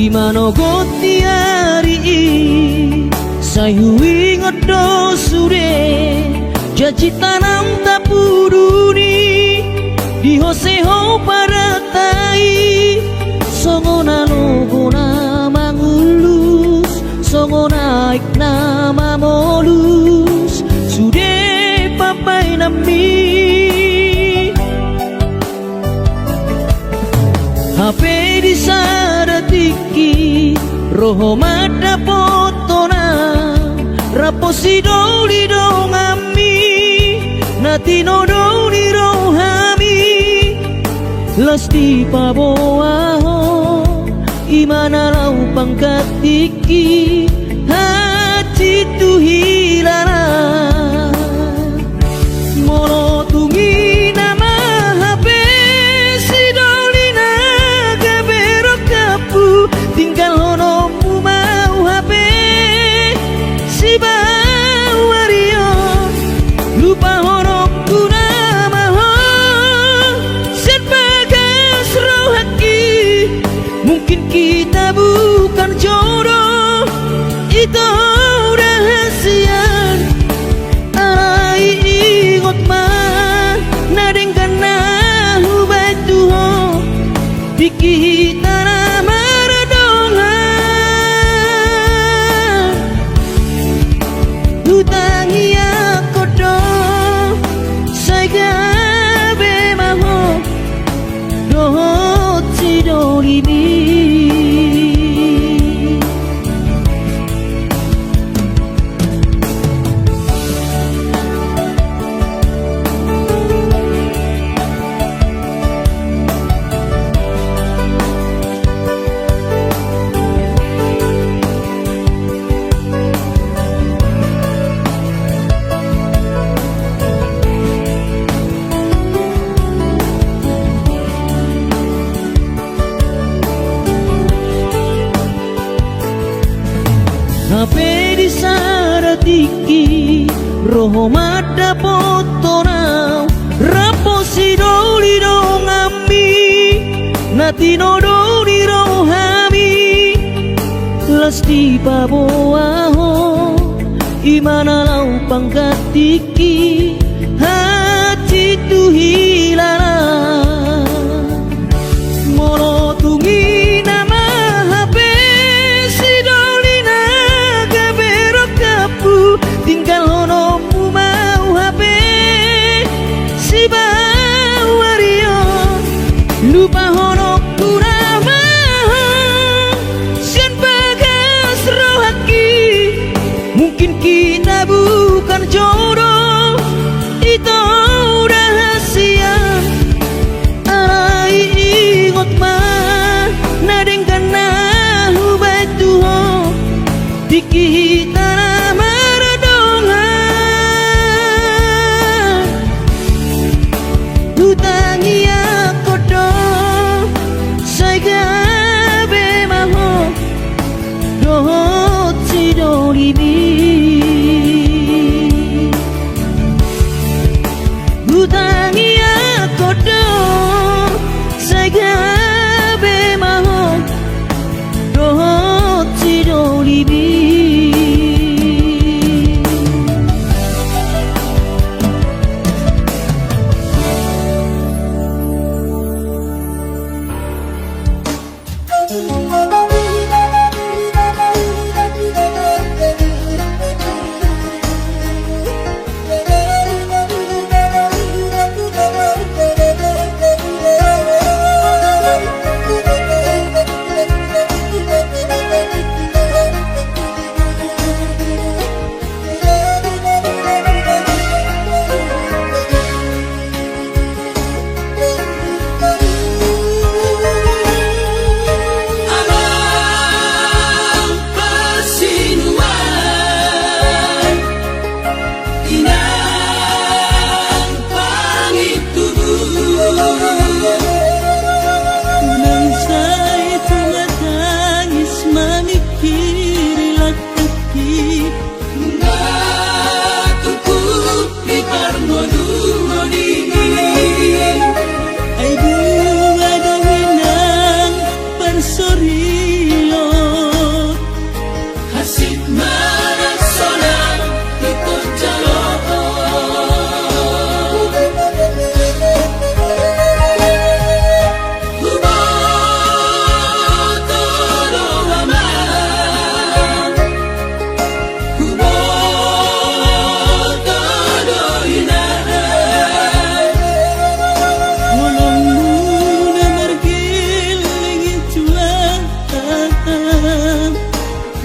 Imano gotiari sayui ngodo sure jaji tanam tapuduni di hoseho paratai songona logona mangulus songona iknama molus sude papai nami HP di sadatiki roho mada potona raposi doli dongami natino doli rohami lasti paboaho imana lau pangkatiki hati tu hilara mono tungi nama HP si doli naga berok kapu tinggal hono mau HP si bawario lupa hono kuna maho sen bagas rohaki mungkin kita bukan jodoh itu rahasia arai ingot mah nadeng kana hubatu ho dikita maradonga hutangi aku do saya be maho dohot si dolibi HP di sadatiki roho mada potona raposi doli dongami natino doli rohami lasti paboaho imana lau pangkatiki hati tu hilara mono tungi nama HP si doli naga berok kapu tinggal hono mau HP si bawario lupa hono kurama sen bagas rohaki mungkin kita bukan jodoh itu rahasia arai ingot mah nadeng kana hubatu ho dikita maradonga hutangi aku do saya be maho dohot si dolibi hutangi aku do saya be maho dohot si dolibi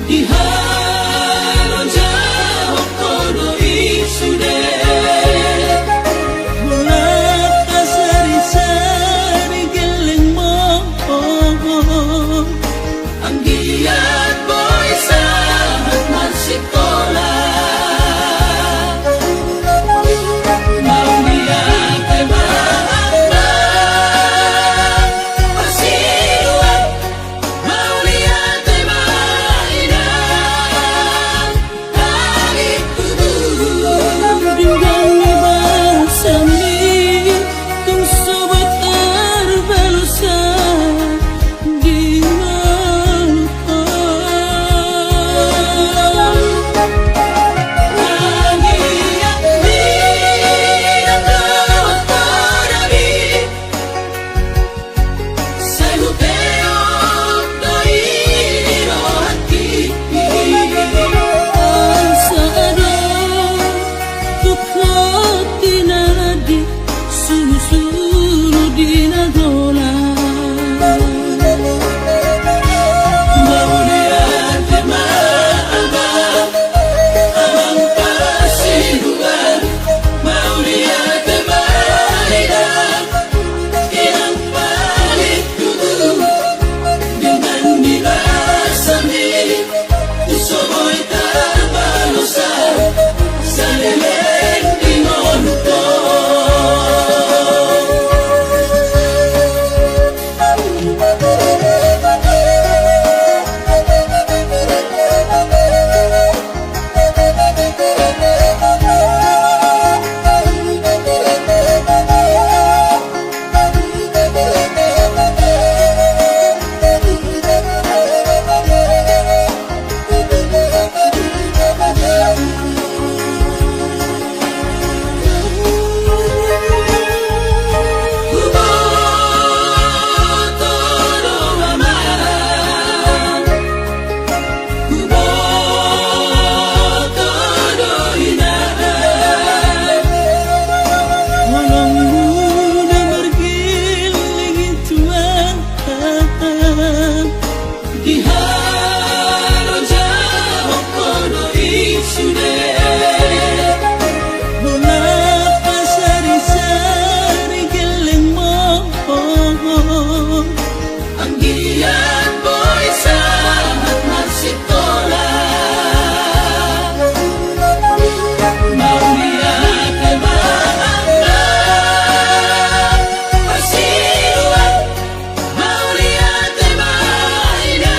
Diharon jauh kono isude Bulat kasari-sari geleng mo ang giat boy sa magsikola maunian kay maanda pasiluan maunian kay maina langit tubuh Dinggang ibang sami Kung sobat arbalusa Di malupakan Nangiyak minang tawag konabi sa lupeok na inirohati Ang saado Tukot tinadi Susunod dinadola Maunian kay maamba amang pasiluan maunian kay maina inang palit tubuh dengan nilasami gusto mo'y tabalusa sa leleng ingon ko Walang muna margiling ituan Diharon jauh kono isude Bulat kasari-sari geleng mo ang giyan boy sa magsikola maunian kay maanda pasiluan maunian kay maina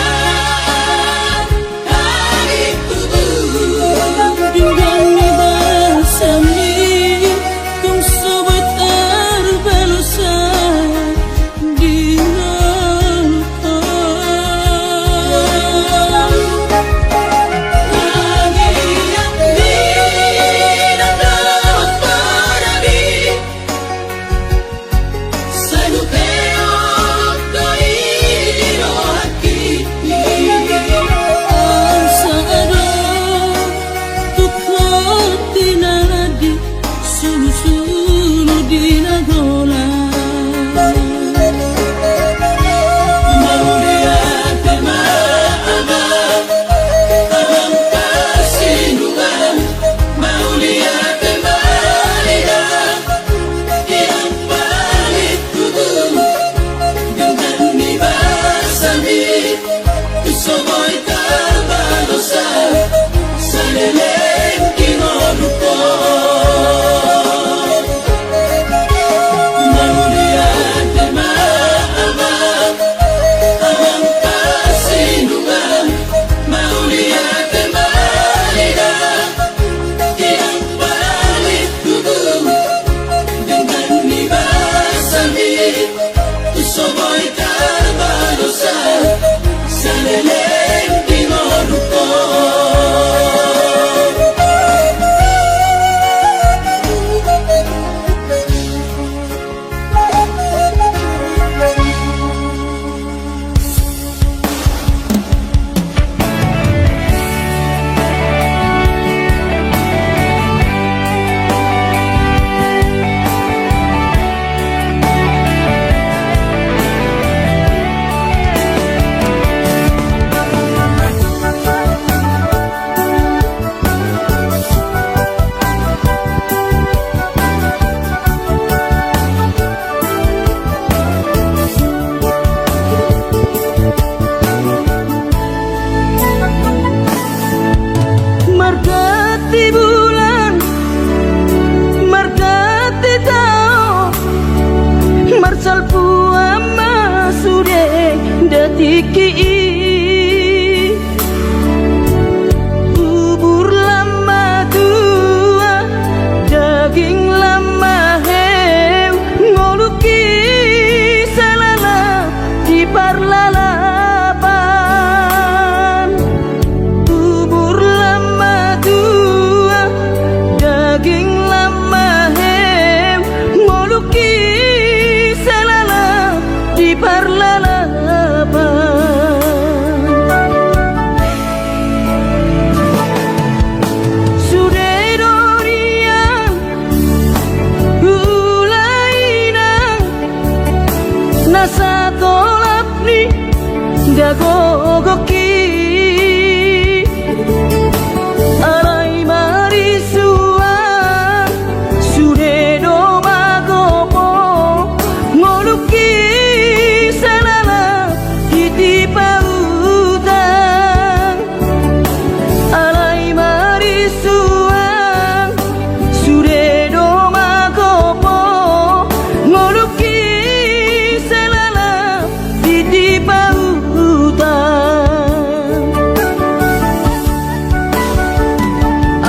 gogoki alai marisuan sude do magopo ngoluki salala titi pautan alai marisuan sude do magopo ngoluki salala titi pautan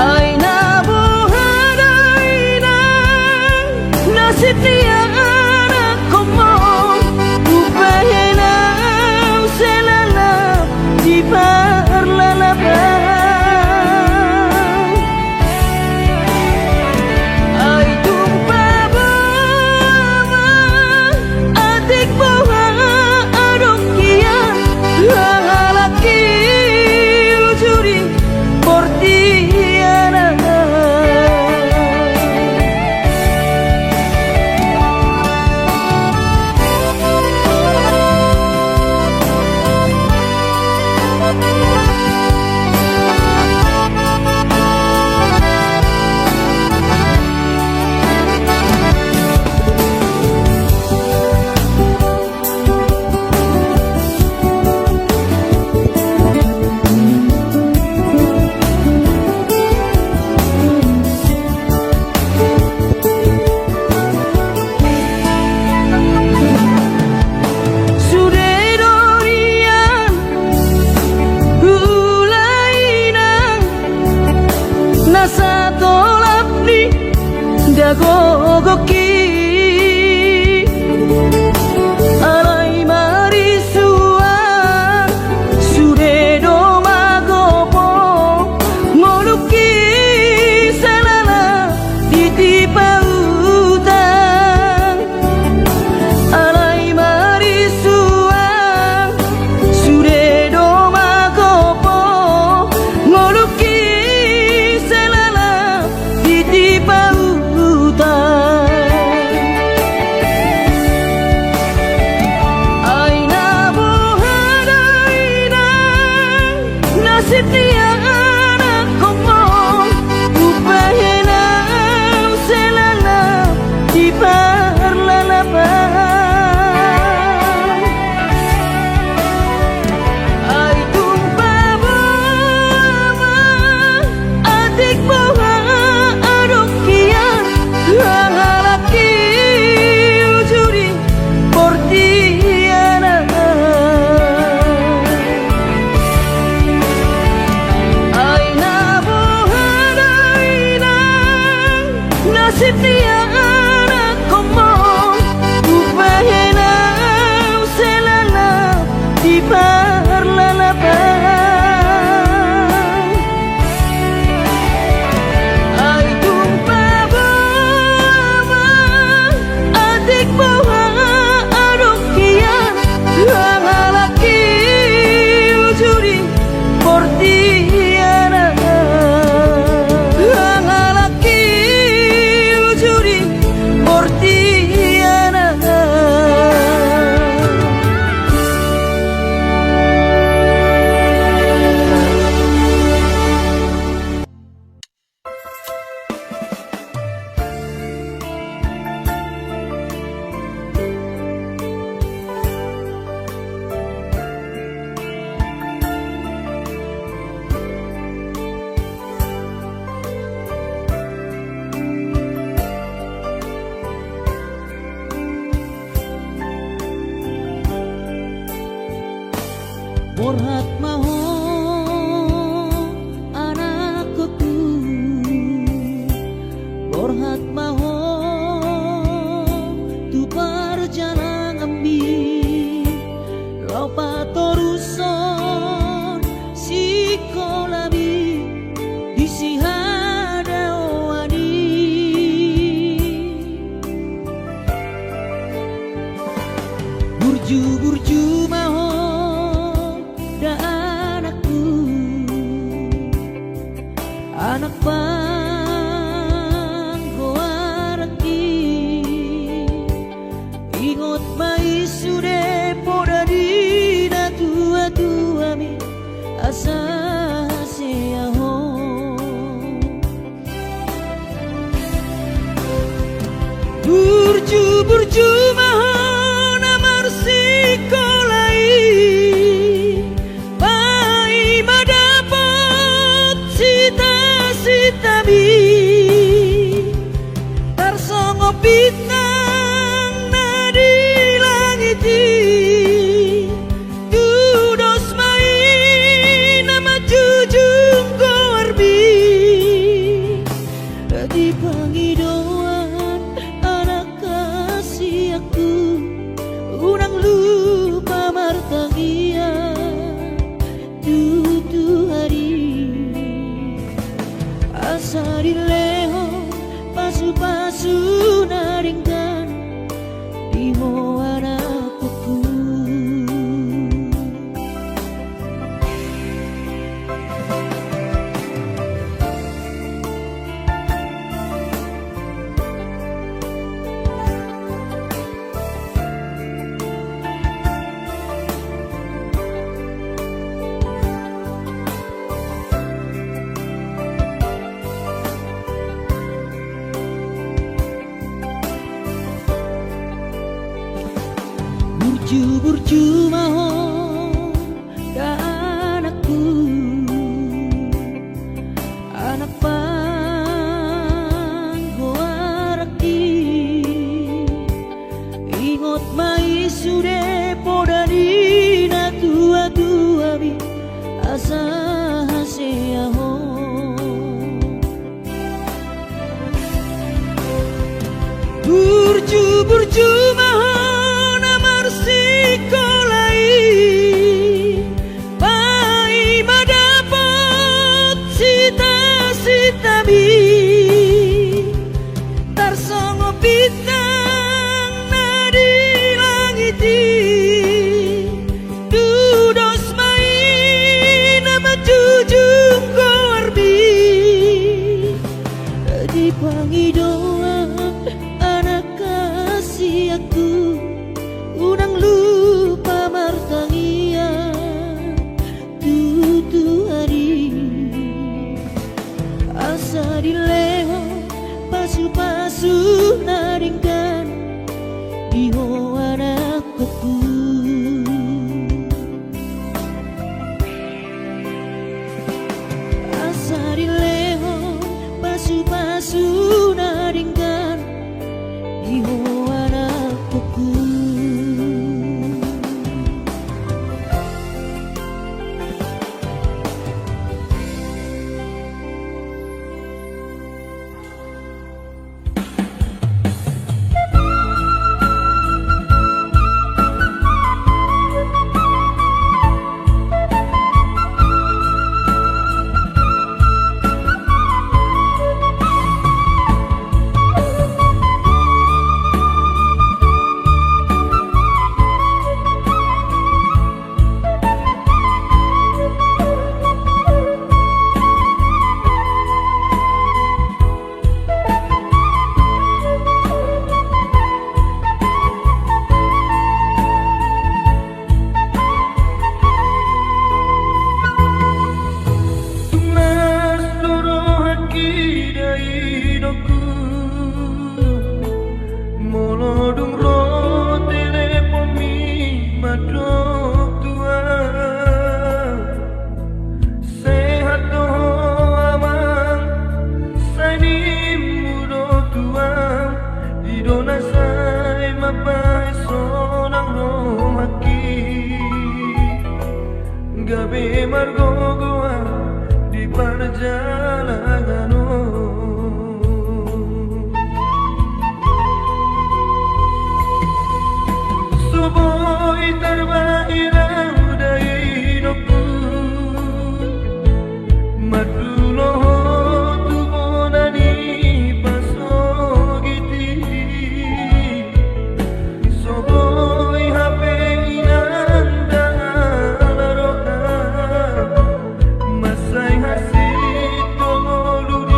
aina bohadaina nasibnya anak komo upayana selala di parlalaban ay tumpa bawa adik bawa adokian lalaki ujuri portiana Sudedorian ulainang nasa tolap ni dagogoki alai marisuan sude do magopo ngoluki salala titi pautan alai marisuan sude do magopo ngoluki salala titi pautan aina bohadaina nasibnya anak komo upayana selala di parlalaban ay tumpa bawa adik bawa adokian lalaki ujuri portiana aina bohadaina nasibnya anak komo upayana selala di parlalaban ay tumpa bawa adik bawa adokian lalaki ujuri portiana lalaki ujuri portiana. Borhat maho anakku, borhat maho tu perjalanan ambi lopa toruson sikolabi isi hadawani burju maho da anak asa hasia ho burju mahon amar sikolai pai madapat sita-sitami tarsongo bintang nadi langiti dudos main nama jujung goarbi di pangidauan anak kasih aku unang lupa martangia tutu hari asa dileho pasu-pasu naringkan di anakku burju mahon ka anakku anak panggoaraki ingot mai sude podadina tua-tua bi asa hasia ho burju mahon amar sikolai pai madapat sita-sitami tarsongo bintang nadi langiti dudos main nama jujung goarbi di pangidauan anak kasih aku unang lupa martangia tutu hari asa dileho pasu-pasu naringkan iho anakku asa dileho pasu-pasu naringkan iho anakku gabe margogoa di perjalanan subuh terbaik dari hidupku madulo tu bonani pasogiti subuh HP inanda laroka masai hasil tolong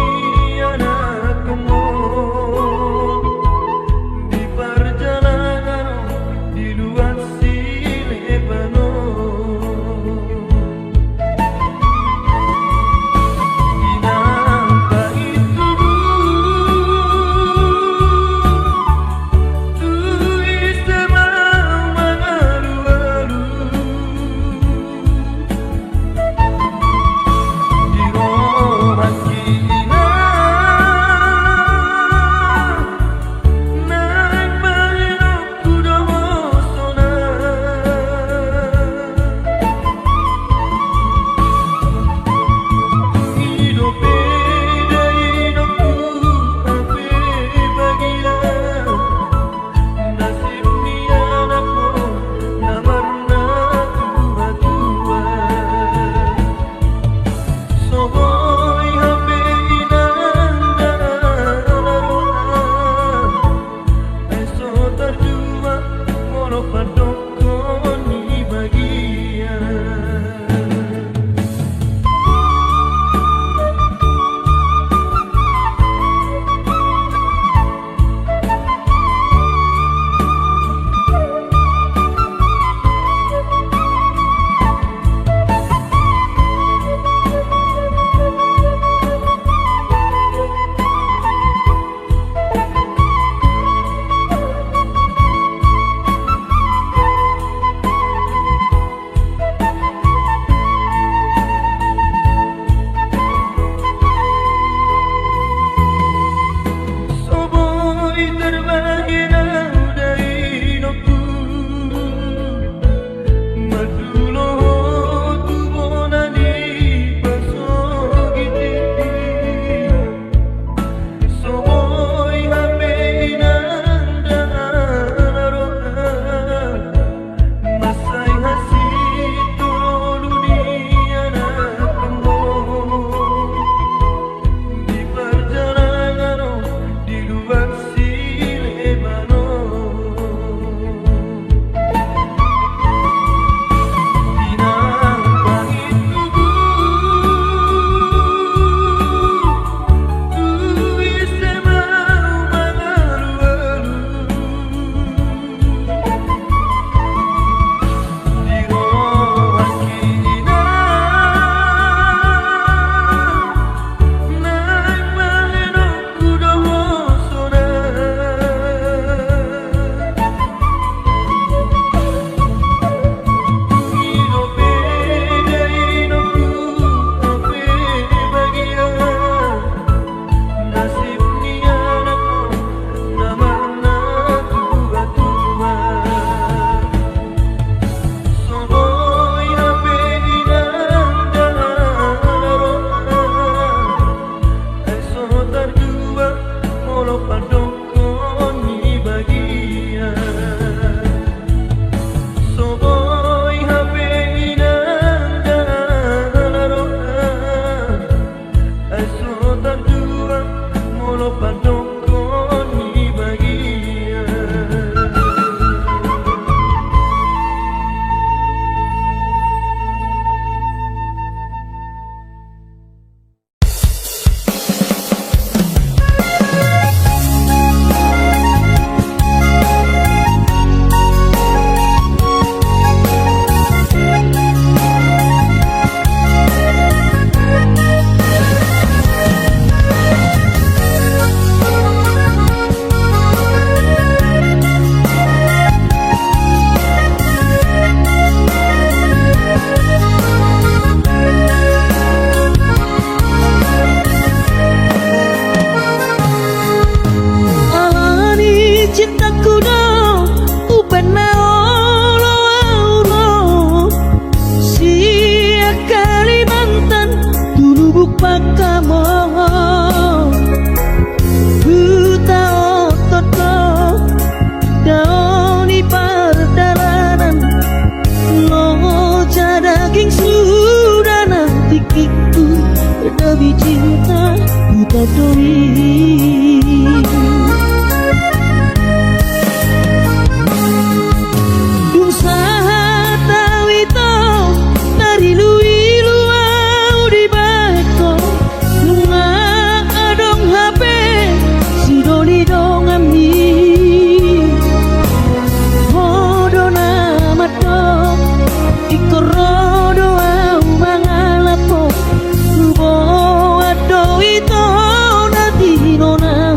lebih cinta buta doi. Dung saha tawi to dari lui luau di bato lunga adong HP si doli dong amni hodo namat do ikorodo au mangalapo bo ado ito nati nona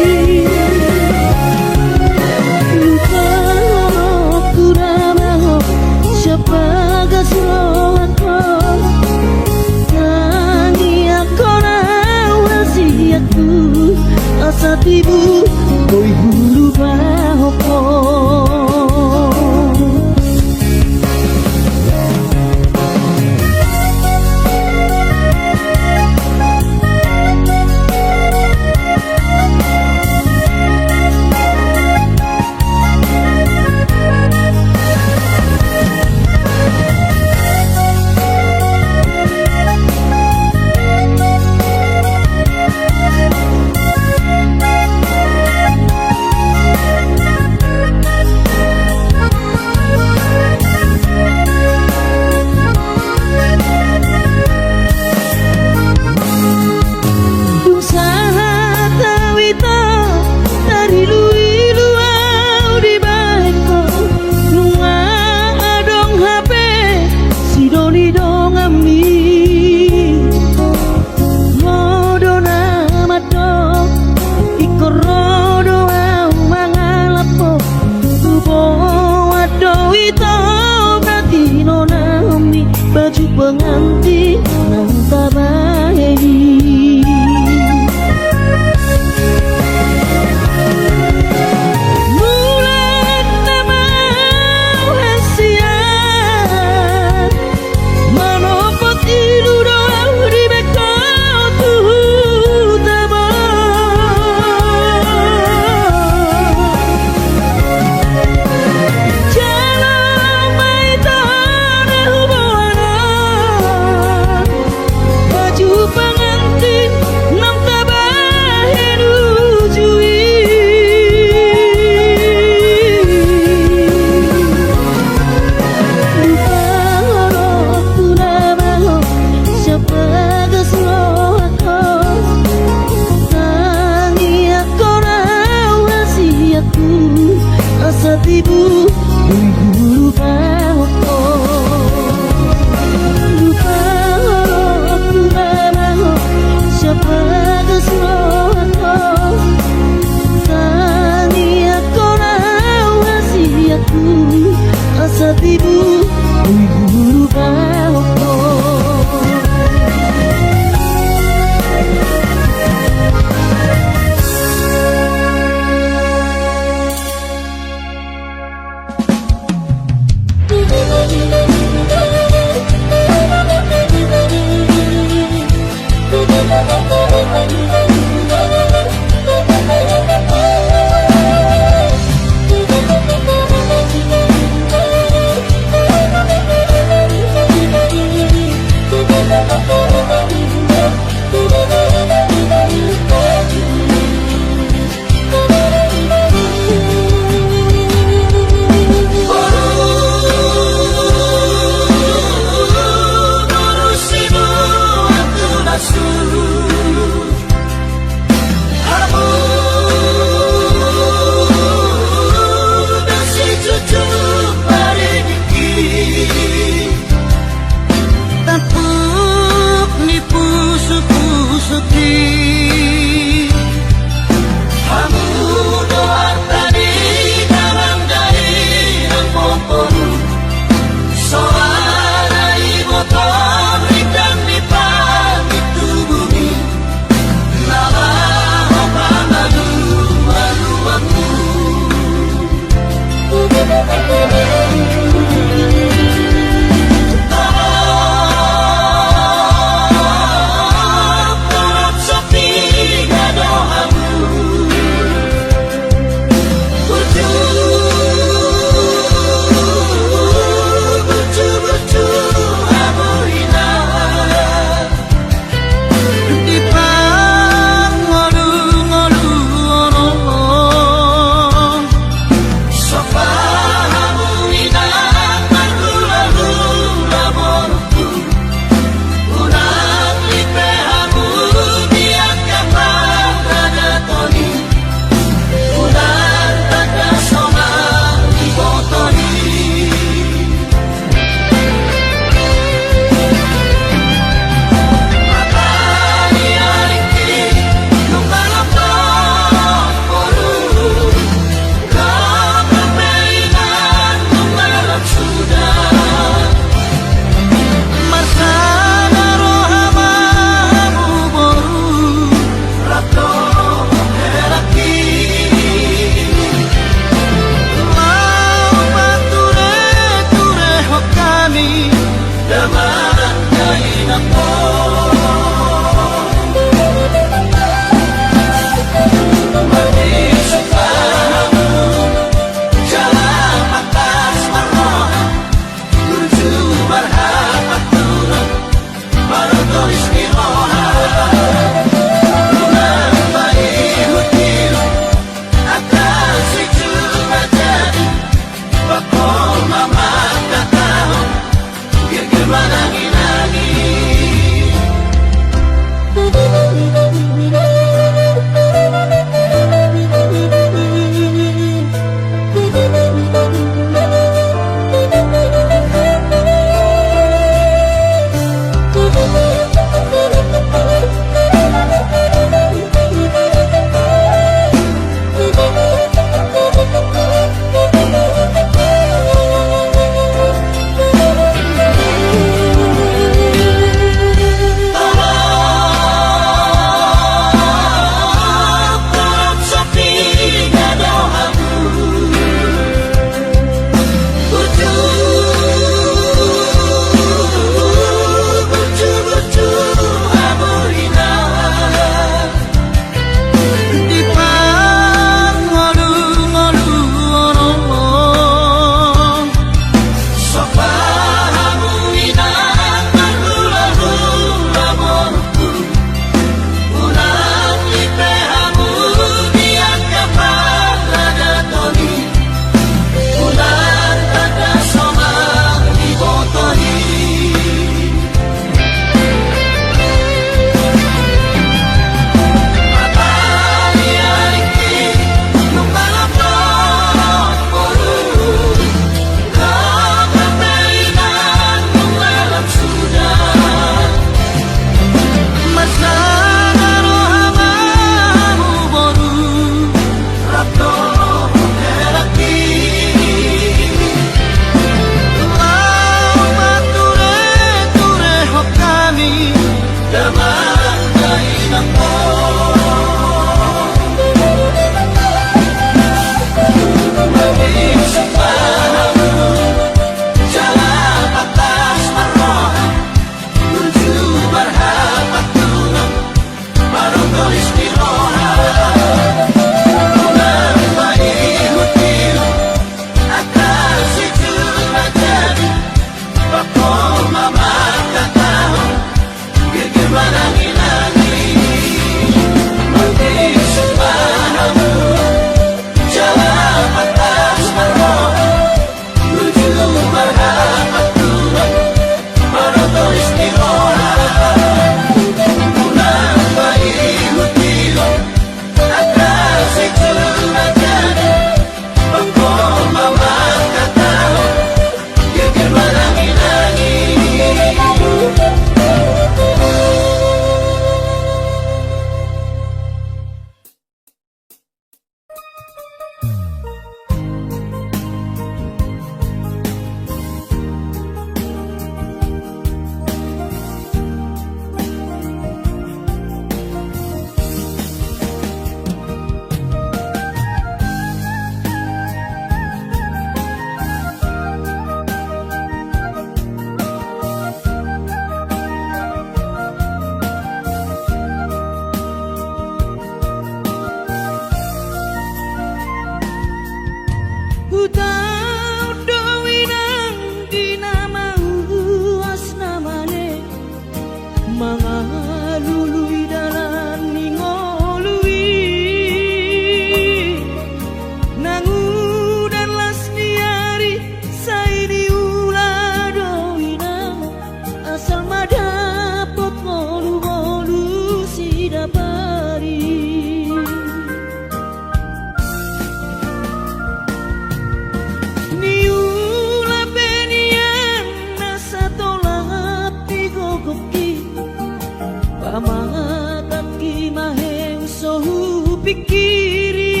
pikiri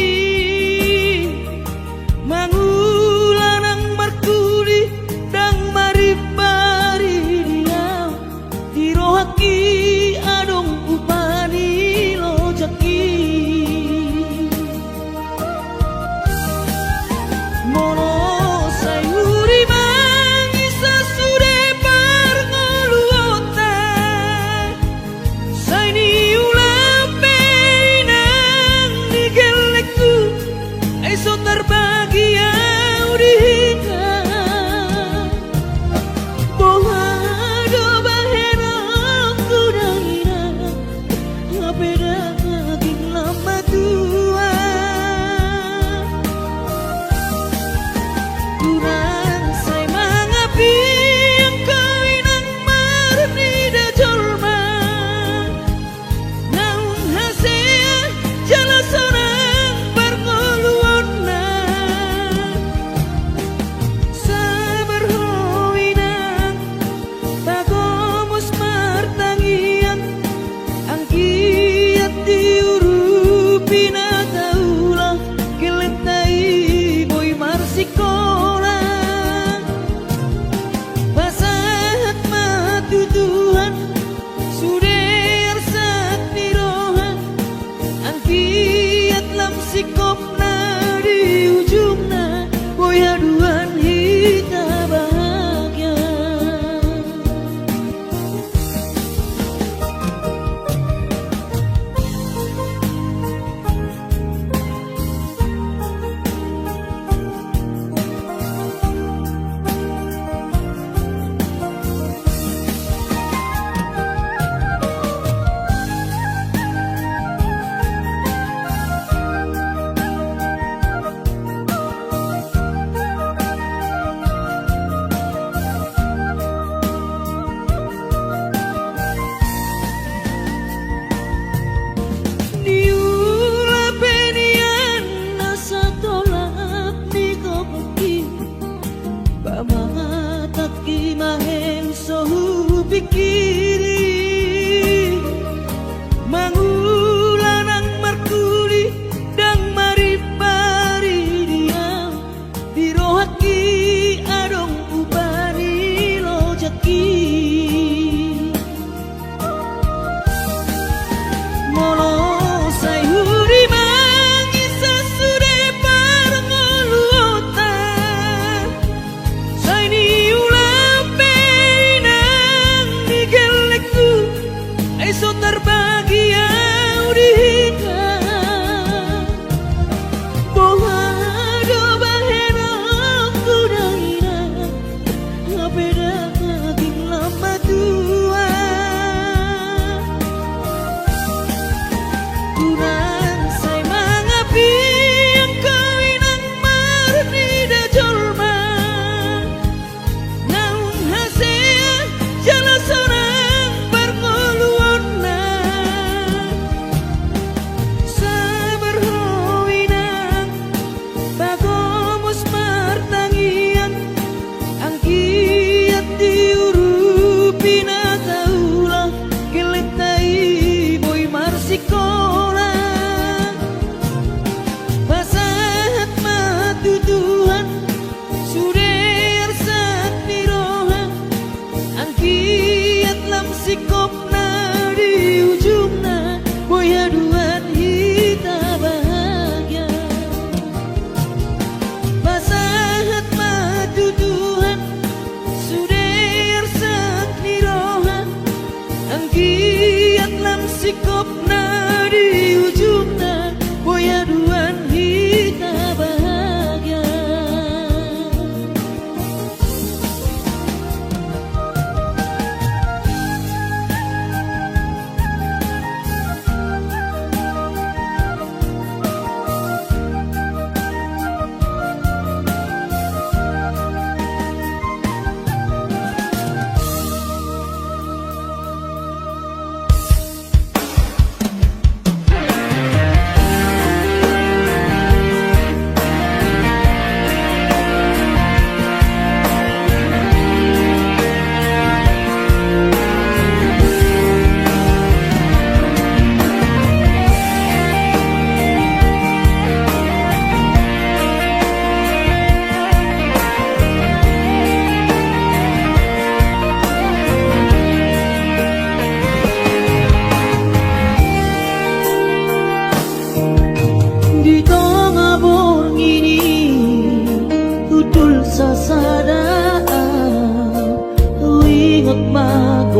mangulanang markuli dang maribari dia dirohaki adong upani lojaki mono sayuri mangisa sude parngoluota saini ulape nang nigel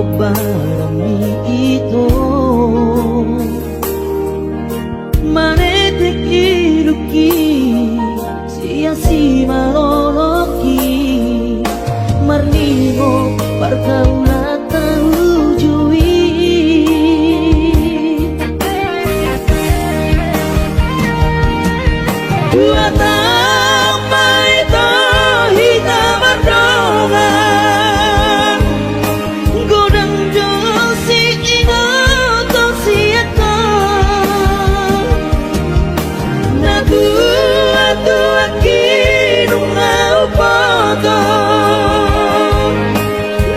barang itu manete kiruki sia-sia maroloki marningo pergaulan terujui dua tambah itu hitam berdongan godang josi ingat siapa na tua kinu ngau poto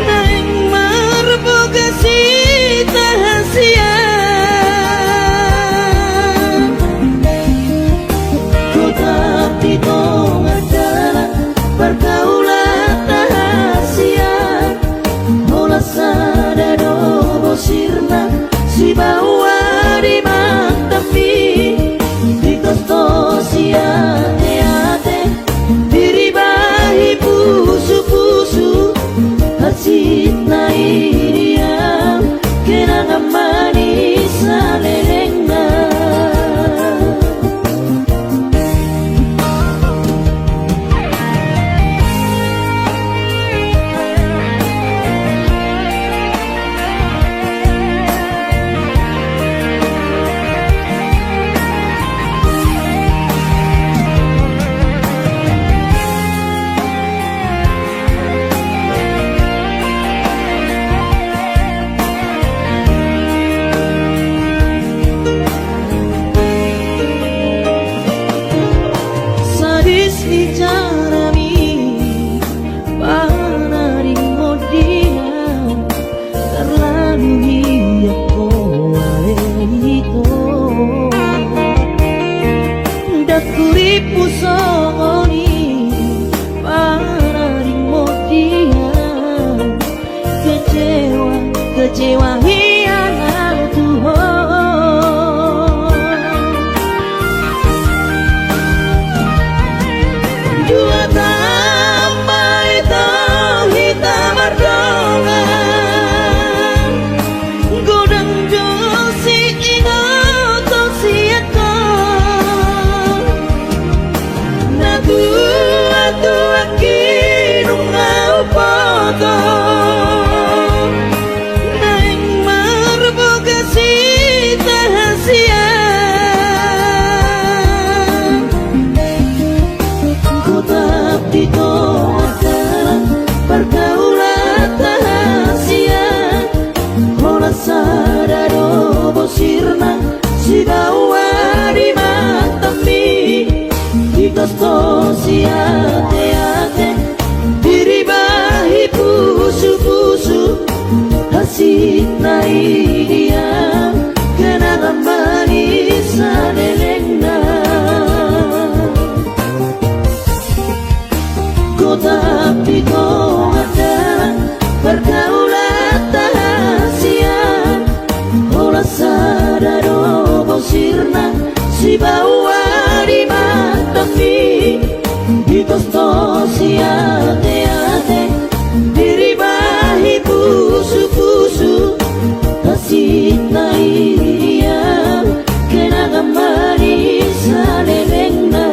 naing marbogasi tahasia kota pitong adalah pergaulan rahasia olah sadado bosirna si bawa di mantapi di kostosia teate diribahi pusu-pusu hasit na iriam kenangan manis alelengna sadis bicarami panaring mo dia terlalu hiyak ko itu dakuri pusongoni panaring mo dia kecewa hianat Tuhan dua tambah itu hitam berdongan godang josi ingat siapa na tua kinu ngau poto naing marbogasi tahasia kota pitong adalah pergaulan rahasia olah sadado bosirna si bawa di mantapi di kostosia teate diribahi pusu-pusu hasit na iriam kenangan manis alelengna kota pitong adalah pergaulan rahasia olah sadado bosirna si bawa di mantapi di kostosia teate diribahi pusu-pusu hasit na iriam kenangan manis alelengna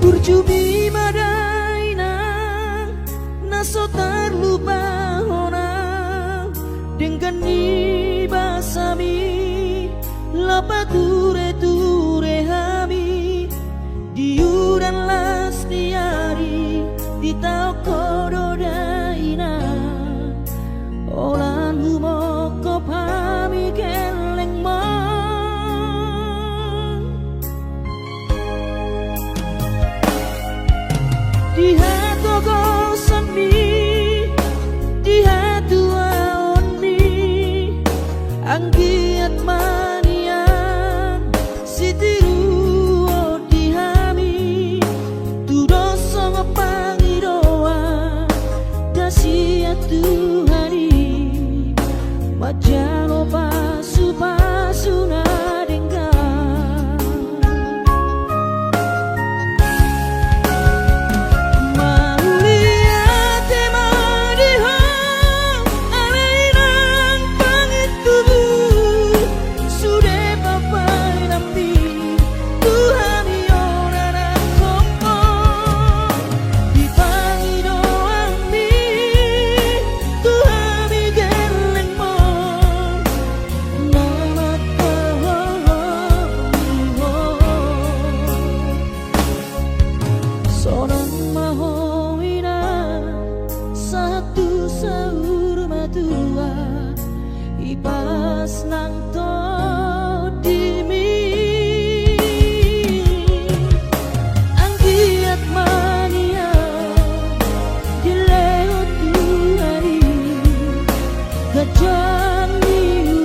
Burjubi madaina naso terlupa hona dengan ni basami lapa ture hami diuran las diari di tau kododaina olan humoko pami keleng di hatu gosan mi di hatu aoni anggiat manian sitiru di hami tu dosa pangiroa dasia Tuhani majano pasu nadengka kejam diurubi.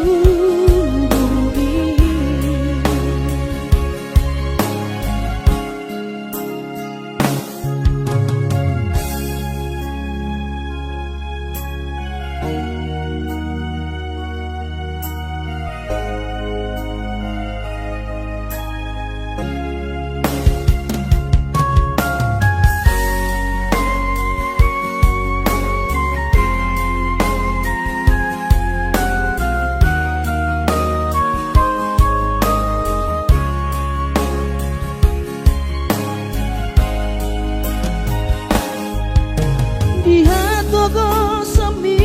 Diha togo sami,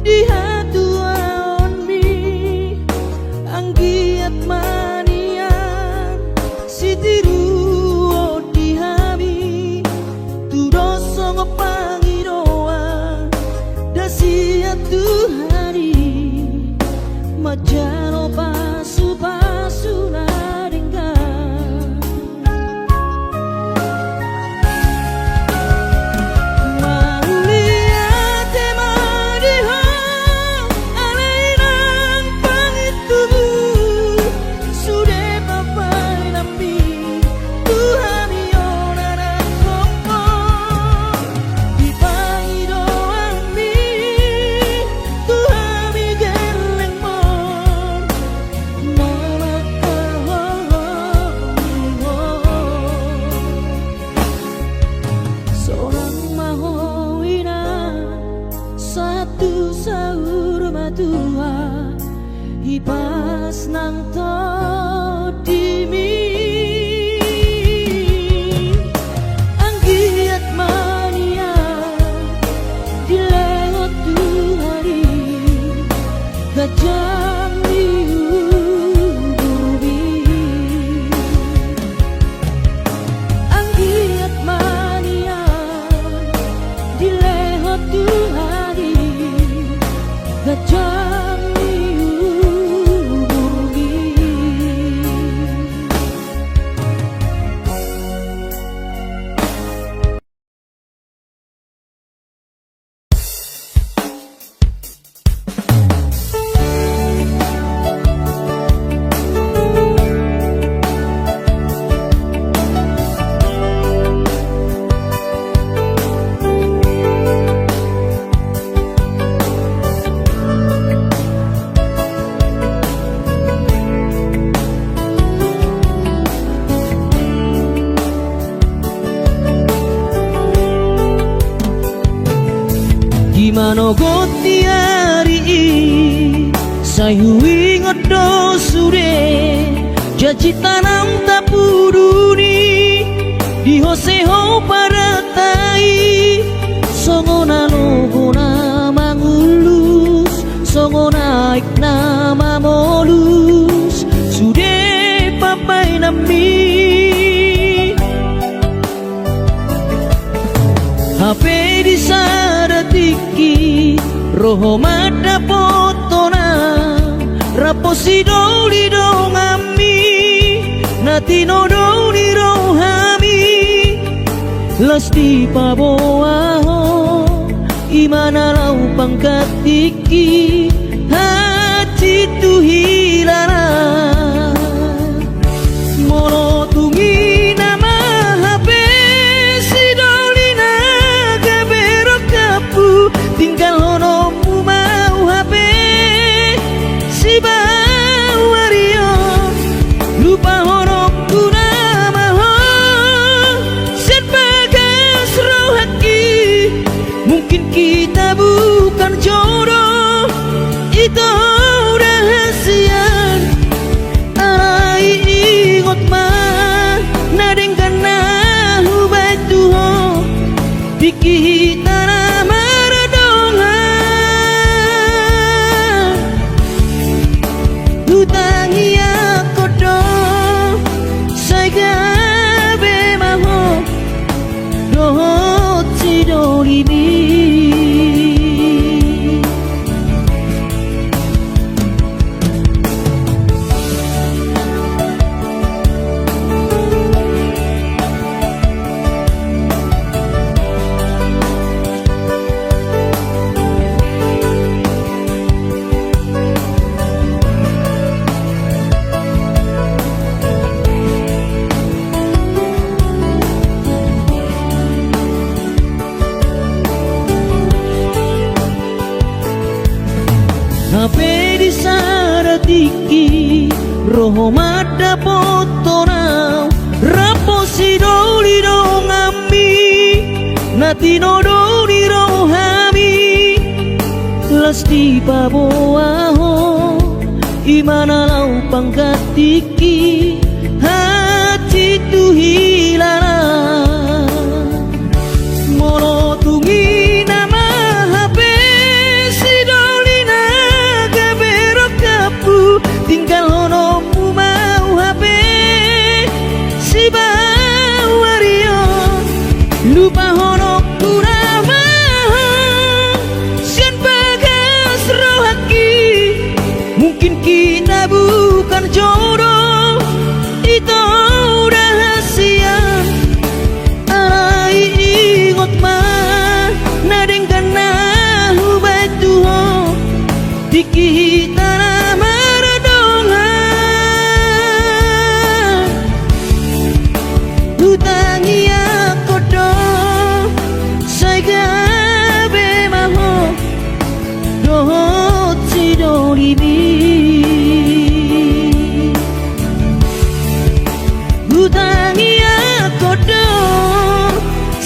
diha tua onmi, anggiat manian, sitiru dihami, tudoso ngopangiroa, dasiat tuhari, majano pasu-pasu naringga. Satu sahur matua ibas nang todimi anggiat mania dilewat tuhari gajah diurubi anggiat mania dilewat tuhari gajah diurubi. Gimana goti hari sayu ngodo sure jaji tanam tapuduni di hoseho paratai songona logona mangulus songona iknama molus sude papai nami HP di sadatiki roho mada potona raposi doli dongami natino doli rohami lasti paboaho imana lau pangkatiki hati tu hilara mono tungi nama HP tinggal honomu mau HP si bawario lupa honoku nama ho sebagai rohaki mungkin kita bukan jodoh itu rahasia arai ingot mah nadengkan nahu batu ho dikita nama Hape di saratiki roho mada potonau rapo si doli dong ami nati no doli rohami lasti paboaho imana lau pangkatiki hati tu hilala mono tungi nama hape si doli naga berok kapu tinggal hono mu mau hape si bawario lupa hono kurama sian bagas rohaki mungkin kita bukan jodoh itu rahasia ai ingot mah nadeng kana hubai tuho dikita maradonga hutangi aku do sai gabe maho dohot si dolibi hutangi aku do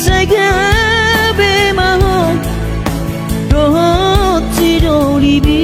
sai gabe maho dohot si dolibi